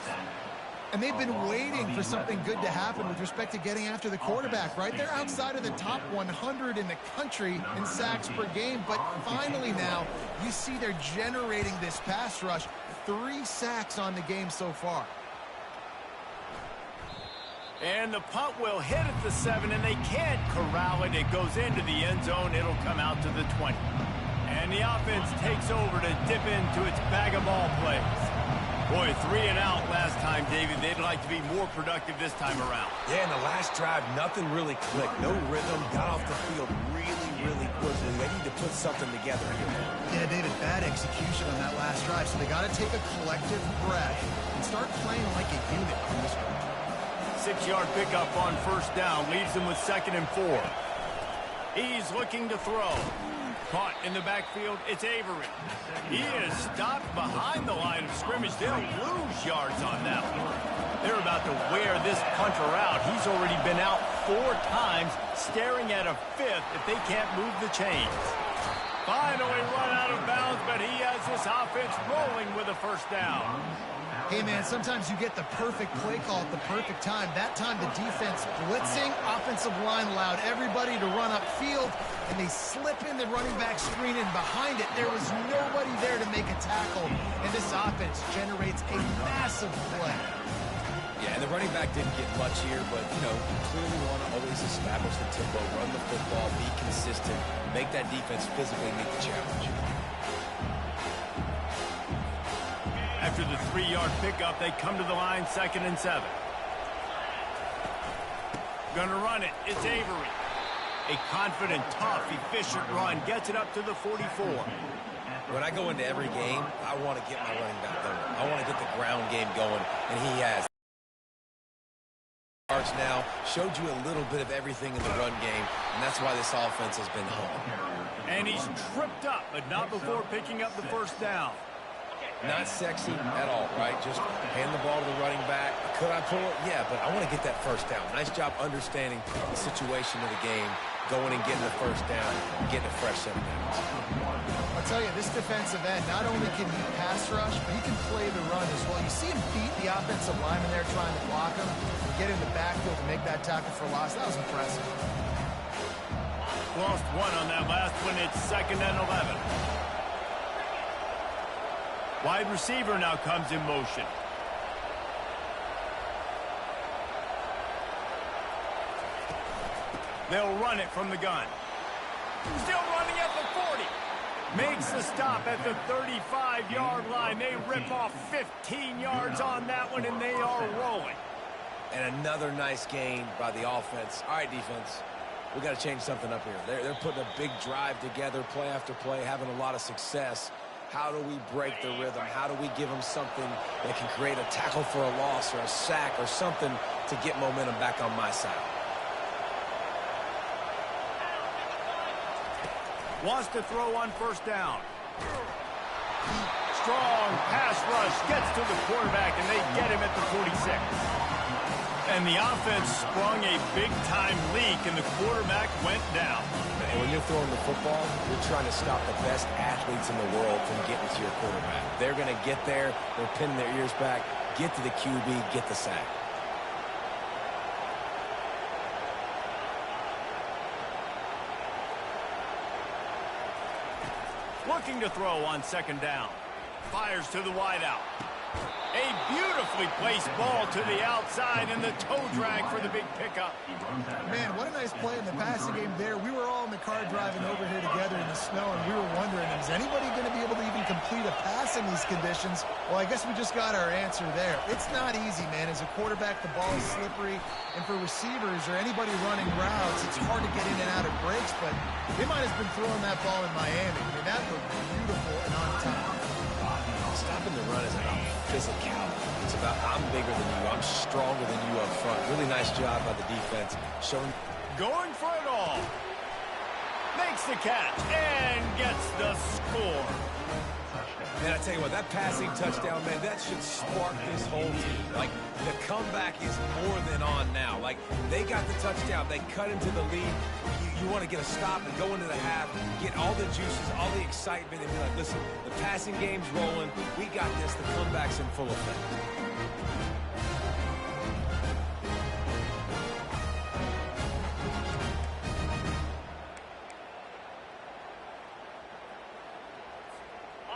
And they've been waiting for something good to happen with respect to getting after the quarterback, right? They're outside of the top 100 in the country in sacks per game, but finally now you see they're generating this pass rush. 3 sacks on the game so far. And the punt will hit at the 7, and they can't corral it. It goes into the end zone. It'll come out to the 20. And the offense takes over to dip into its bag of ball plays. Boy, 3 and out last time, David. They'd like to be more productive this time around. Yeah, in the last drive, nothing really clicked. No rhythm. Got off the field really quickly. They need to put something together here. Yeah, David, bad execution on that last drive. So they got to take a collective breath and start playing like a unit from this one. 6-yard pickup on first down. Leaves them with 2nd and 4. He's looking to throw. Caught in the backfield, it's Avery. He is stopped behind the line of scrimmage. They'll lose yards on that one. They're about to wear this punter out. He's already been out 4 times, staring at a 5th if they can't move the chains. Finally run out of bounds, but he has this offense rolling with a first down. Hey, man, sometimes you get the perfect play call at the perfect time. That time the defense blitzing, offensive line allowed everybody to run upfield, and they slip in the running back screen, and behind it there was nobody there to make a tackle, and this offense generates a massive play. Yeah, and the running back didn't get much here, but, you know, you clearly want to always establish the tempo, run the football, be consistent, make that defense physically meet the challenge. After the 3-yard pickup, they come to the line, 2nd and 7. Gonna run it. It's Avery. A confident, tough, efficient run. Gets it up to the 44. When I go into every game, I want to get my running back going. I want to get the ground game going, and he has. Now showed you a little bit of everything in the run game, and that's why this offense has been home. And he's tripped up, but not before picking up the first down. Not sexy at all, right? Just hand the ball to the running back. Could I pull it? Yeah, but I want to get that first down. Nice job understanding the situation of the game, going and getting the first down, getting a fresh set of downs. I'll tell you, this defensive end, not only can he pass rush, but he can play the run as well. You see him beat the offensive lineman there trying to block him and get in the backfield to make that tackle for loss. That was impressive. Lost 1 on that last one. It's 2nd and 11. Wide receiver now comes in motion. They'll run it from the gun. Still running at the 40. Makes the stop at the 35-yard line. They rip off 15 yards on that one, and they are rolling. And another nice gain by the offense. All right, defense, we got to change something up here. They're putting a big drive together, play after play, having a lot of success. How do we break the rhythm? How do we give them something that can create a tackle for a loss or a sack or something to get momentum back on my side? Wants to throw on first down. Strong pass rush gets to the quarterback, and they get him at the 46. And the offense sprung a big-time leak, and the quarterback went down. And when you're throwing the football, you're trying to stop the best athletes in the world from getting to your quarterback. They're going to get there. They're pinning their ears back, get to the QB, get the sack. Looking to throw on second down. Fires to the wideout. A beautifully placed ball to the outside, and the toe drag for the big pickup. Man, what a nice play in the passing game there. We were all in the car driving over here together in the snow, and we were wondering, is anybody going to be able to even complete a pass in these conditions? Well, I guess we just got our answer there. It's not easy, man. As a quarterback, the ball is slippery, and for receivers or anybody running routes, it's hard to get in and out of breaks, but they might have been throwing that ball in Miami. I mean, that looked beautiful and on time. Stopping the run is about physicality. It's about I'm bigger than you, I'm stronger than you up front. Really nice job by the defense showing. Going for it all. Makes the catch and gets the score. Man, I tell you what, that passing touchdown, man, that should spark this whole team. Like, the comeback is more than on now. Like, they got the touchdown. They cut into the lead. You want to get a stop and go into the half, get all the juices, all the excitement, and be like, listen, the passing game's rolling. We got this. The comeback's in full effect.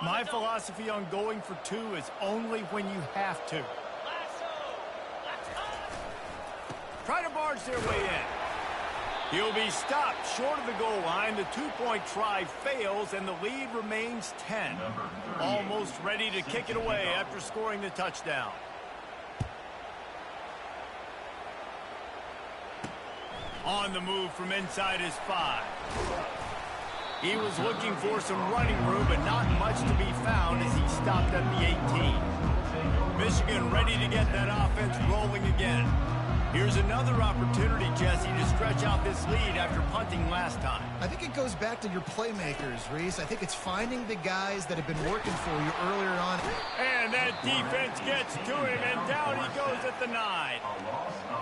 My philosophy on going for two is only when you have to. Try to barge their way in. He'll be stopped short of the goal line. The two-point try fails, and the lead remains 10. Almost ready to kick it away after scoring the touchdown. On the move from inside his 5. He was looking for some running room, but not much to be found as he stopped at the 18. Michigan ready to get that offense rolling again. Here's another opportunity, Jesse, to stretch out this lead after punting last time. I think it goes back to your playmakers, Reese. I think it's finding the guys that have been working for you earlier on. And that defense gets to him, and down he goes at the 9.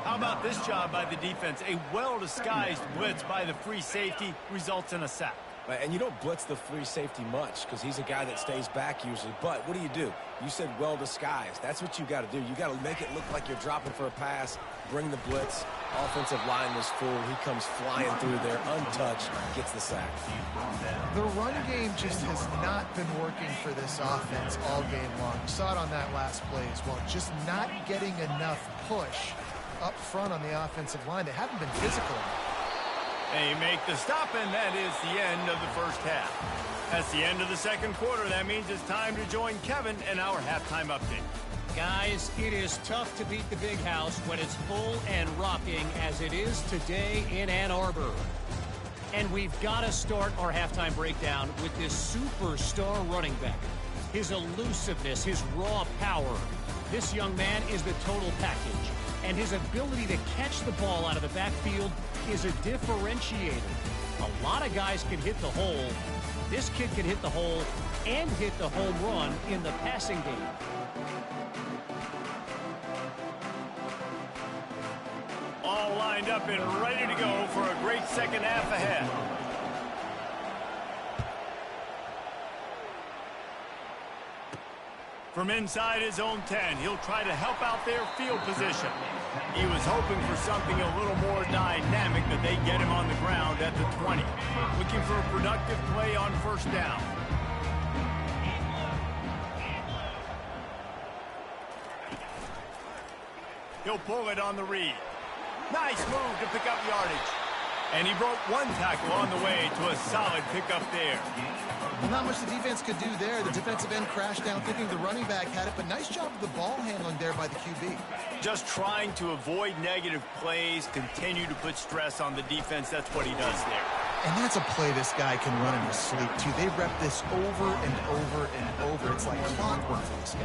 How about this job by the defense? A well-disguised blitz by the free safety results in a sack. And you don't blitz the free safety much because he's a guy that stays back usually. But what do? You said well-disguised. That's what you got to do. You got to make it look like you're dropping for a pass, bring the blitz. Offensive line was full. He comes flying through there, untouched, gets the sack. The run game just has not been working for this offense all game long. You saw it on that last play as well. Just not getting enough push up front on the offensive line. They haven't been physical enough. They make the stop, and that is the end of the first half. That's the end of the second quarter. That means it's time to join Kevin in our halftime update. Guys, it is tough to beat the Big House when it's full and rocking as it is today in Ann Arbor. And we've got to start our halftime breakdown with this superstar running back. His elusiveness, his raw power. This young man is the total package. And his ability to catch the ball out of the backfield is a differentiator. A lot of guys can hit the hole. This kid can hit the hole and hit the home run in the passing game. All lined up and ready to go for a great second half ahead. From inside his own 10, he'll try to help out their field position. He was hoping for something a little more dynamic, but they get him on the ground at the 20. Looking for a productive play on first down. He'll pull it on the read. Nice move to pick up yardage. And he broke one tackle on the way to a solid pickup there. Not much the defense could do there. The defensive end crashed down thinking the running back had it, but nice job of the ball handling there by the QB. Just trying to avoid negative plays, continue to put stress on the defense. That's what he does there. And that's a play this guy can run in his sleep, too. They rep this over and over and over. It's like clockwork for this guy.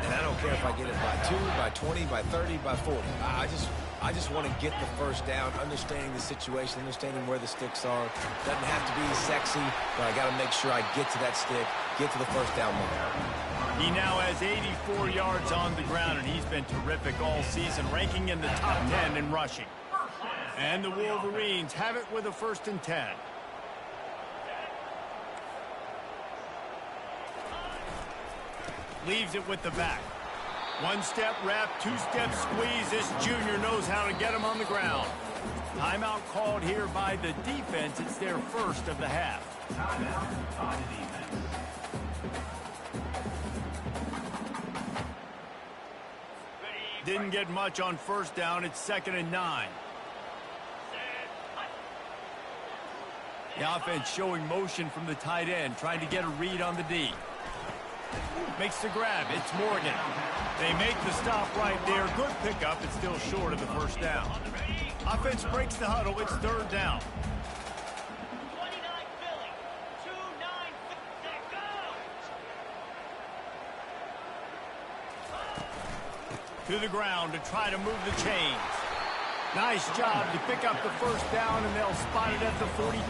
And I don't care if I get it by 2, by 20, by 30, by 40. I just want to get the first down, understanding the situation, understanding where the sticks are. Doesn't have to be sexy, but I got to make sure I get to that stick, get to the first down mark. He now has 84 yards on the ground, and he's been terrific all season, ranking in the top 10 in rushing. And the Wolverines have it with a 1st and 10. Leaves it with the back. 1-step wrap, 2-step squeeze. This junior knows how to get him on the ground. Timeout called here by the defense. It's their first of the half. Timeout by the defense. Didn't get much on 1st down. It's 2nd and 9. The offense showing motion from the tight end, trying to get a read on the D. Makes the grab. It's Morgan. They make the stop right there. Good pickup. It's still short of the 1st down. Offense breaks the huddle. It's 3rd down. To the ground to try to move the chains. Nice job to pick up the 1st down, and they'll spot it at the 42.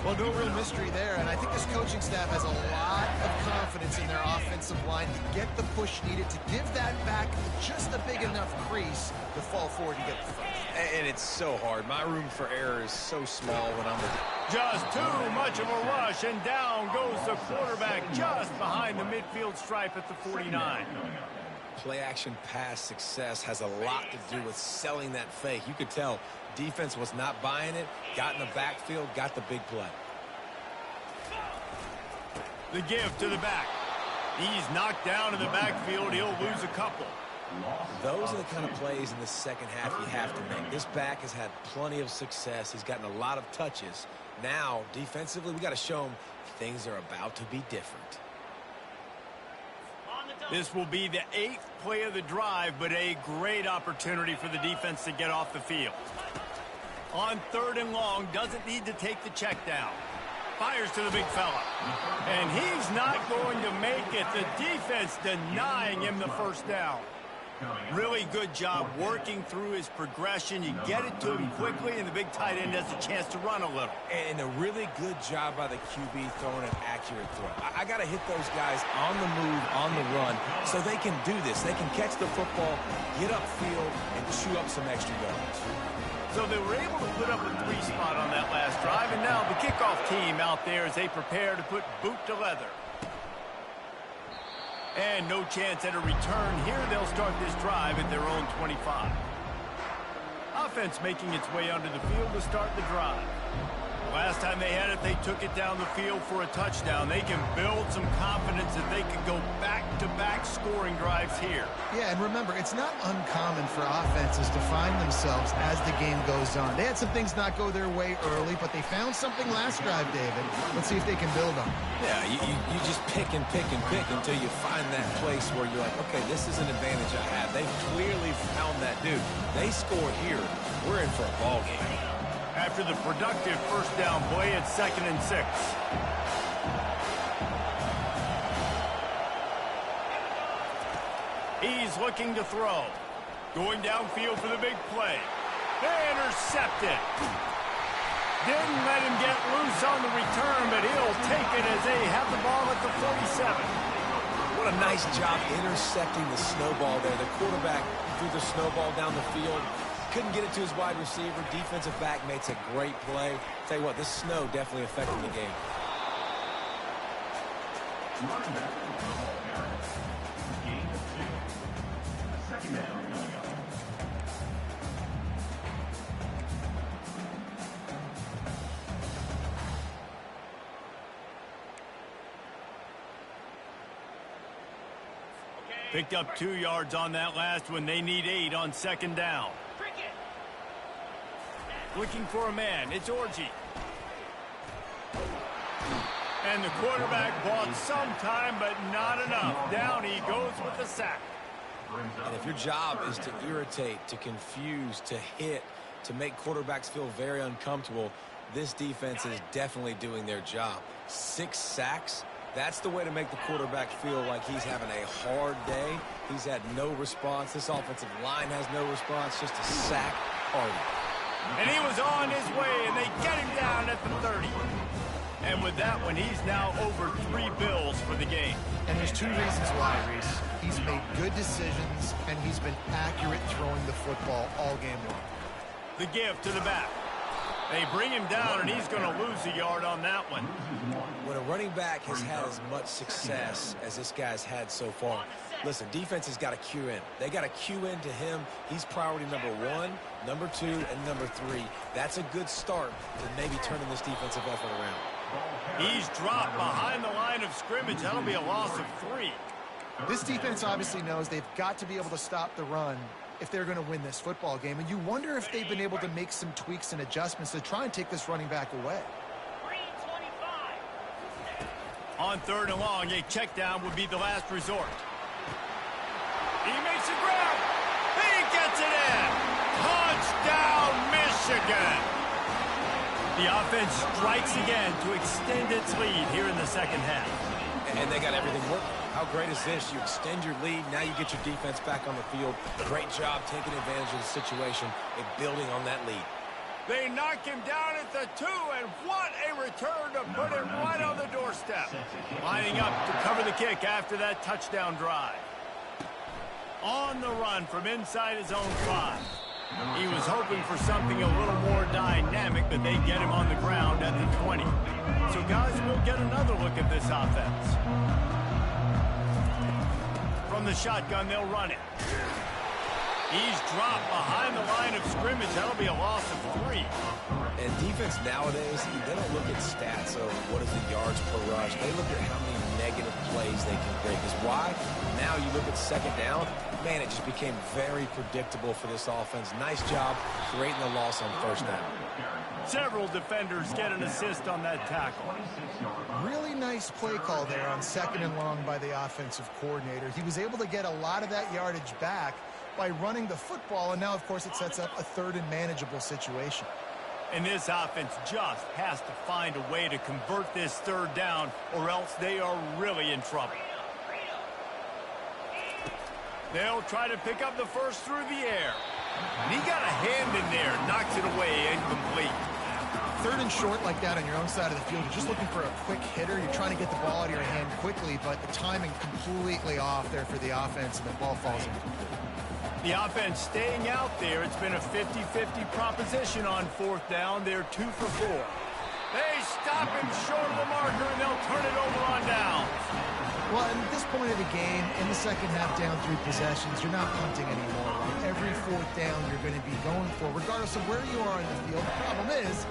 Well, no real mystery there, and I think this coaching staff has a lot of confidence in their offensive line to get the push needed, to give that back just a big enough crease to fall forward and get the first. And it's so hard. My room for error is so small when I'm with it. Just too much of a rush, and down goes the quarterback just behind the midfield stripe at the 49. Play-action pass success has a lot to do with selling that fake. You could tell defense was not buying it, got in the backfield, got the big play. The give to the back. He's knocked down in the backfield. He'll lose a couple. Those are the kind of plays in the second half you have to make. This back has had plenty of success. He's gotten a lot of touches. Now, defensively, we got to show him things are about to be different. This will be the 8th play of the drive, but a great opportunity for the defense to get off the field. On 3rd and long, doesn't need to take the check down. Fires to the big fella. And he's not going to make it. The defense denying him the 1st down. Really good job working through his progression. You get it to him quickly, and the big tight end has a chance to run a little. And a really good job by the QB throwing an accurate throw. I got to hit those guys on the move, on the run, so they can do this. They can catch the football, get upfield, and chew up some extra yards. So they were able to put up a 3 spot on that last drive, and now the kickoff team out there as they prepare to put boot to leather. And no chance at a return here. They'll start this drive at their own 25. Offense making its way onto the field to start the drive. Last time they had it, they took it down the field for a touchdown. They can build some confidence that they can go back-to-back scoring drives here. Yeah, and remember, it's not uncommon for offenses to find themselves as the game goes on. They had some things not go their way early, but they found something last drive, David. Let's see if they can build on it. Yeah, you just pick and pick and pick until you find that place where you're like, okay, this is an advantage I have. They clearly found that dude. They score here. We're in for a ball game. After the productive 1st down play, it's 2nd and 6. He's looking to throw. Going downfield for the big play. They intercept it. Didn't let him get loose on the return, but he'll take it as they have the ball at the 47. What a nice job intercepting the snowball there. The quarterback threw the snowball down the field. Couldn't get it to his wide receiver. Defensive back makes a great play. Tell you what, this snow definitely affected the game. Running back for the ball carrier. Gain of 2. 2nd down coming up. Picked up 2 yards on that last one. They need 8 on 2nd down. Looking for a man. It's Orji. And the quarterback bought some time, but not enough. Down he goes with the sack. And if your job is to irritate, to confuse, to hit, to make quarterbacks feel very uncomfortable, this defense is definitely doing their job. 6 sacks, that's the way to make the quarterback feel like he's having a hard day. He's had no response. This offensive line has no response, just a sack party. And he was on his way, and they get him down at the 30. And with that one, he's now over 3 bills for the game. And there's 2 reasons why, Reese. He's made good decisions, and he's been accurate throwing the football all game long. The give to the back. They bring him down, and he's going to lose a yard on that one. When a running back has had as much success as this guy's had so far, listen, defense has got to cue in. They got to cue in to him. He's priority number 1, number 2, and number 3. That's a good start to maybe turning this defensive effort around. He's dropped behind the line of scrimmage. That'll be a loss of 3. This defense obviously knows they've got to be able to stop the run if they're going to win this football game. And you wonder if they've been able to make some tweaks and adjustments to try and take this running back away. On 3rd and long, a check down would be the last resort. He makes a grab. He gets it in. Touchdown, Michigan. The offense strikes again to extend its lead here in the second half. And they got everything working. How great is this? You extend your lead. Now you get your defense back on the field. Great job taking advantage of the situation and building on that lead. They knock him down at the 2, and what a return to put him right on the doorstep. Lining up to cover the kick after that touchdown drive. On the run from inside his own 5. He was hoping for something a little more dynamic, but they get him on the ground at the 20. So, guys, we'll get another look at this offense. From the shotgun, they'll run it. He's dropped behind the line of scrimmage. That'll be a loss of 3. And defense nowadays, they don't look at stats of what is the yards per rush. They look at how many negative plays they can create. Because why? Now you look at 2nd down, man, it just became very predictable for this offense. Nice job creating the loss on 1st down. Several defenders get an assist on that tackle. Really nice play call there on 2nd and long by the offensive coordinator. He was able to get a lot of that yardage back by running the football, and now, of course, it sets up a 3rd and manageable situation. And this offense just has to find a way to convert this 3rd down, or else they are really in trouble. They'll try to pick up the first through the air. And he got a hand in there, knocks it away, incomplete. 3rd and short like that on your own side of the field, you're just looking for a quick hitter. You're trying to get the ball out of your hand quickly, but the timing completely off there for the offense, and the ball falls incomplete. The offense staying out there. It's been a 50-50 proposition on 4th down. They're 2 for 4. They stop him short of the marker, and they'll turn it over on down. Well, at this point of the game, in the second half, down 3 possessions, you're not punting anymore. Every 4th down you're going to be going for, regardless of where you are in the field. The problem is,